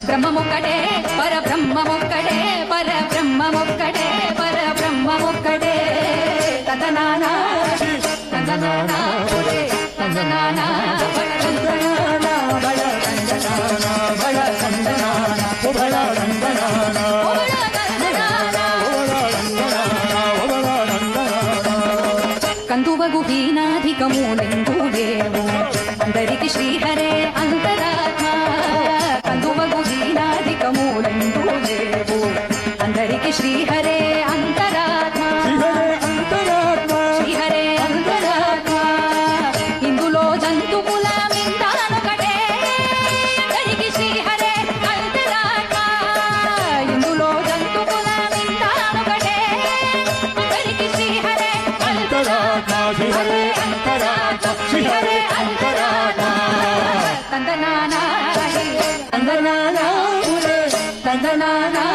బ్రహ్మమొక్కడే పరబ్రహ్మమొక్కడే పరబ్రహ్మమొక్కడే పరబ్రహ్మమొక్కడే తందనానా తందనానా ఒరే తందనానా బళ తందనానా బళ తందనానా బళ తందనానా బళ తందనానా బళ తందనానా కందువగు హీనాధికములెందు లేవు అందరికి శ్రీహరే అంతరాత్మ కందువగు హీనాధికములెందు లేవు అందరికి శ్రీహరే అంతరాత్మ శ్రీహరే అంతరాత్మ ఇందులో జంతువుల మిందానొకటే అందరికి శ్రీహరే అంతరాత్మ ఇందులో జంతువుల మిందానొకటే అందరికి శ్రీహరే అంతరాత్మ శ్రీహరే అంతరాత్మ శ్రీహరే అంతరాత్మ తందనానా తందనానా తందనానా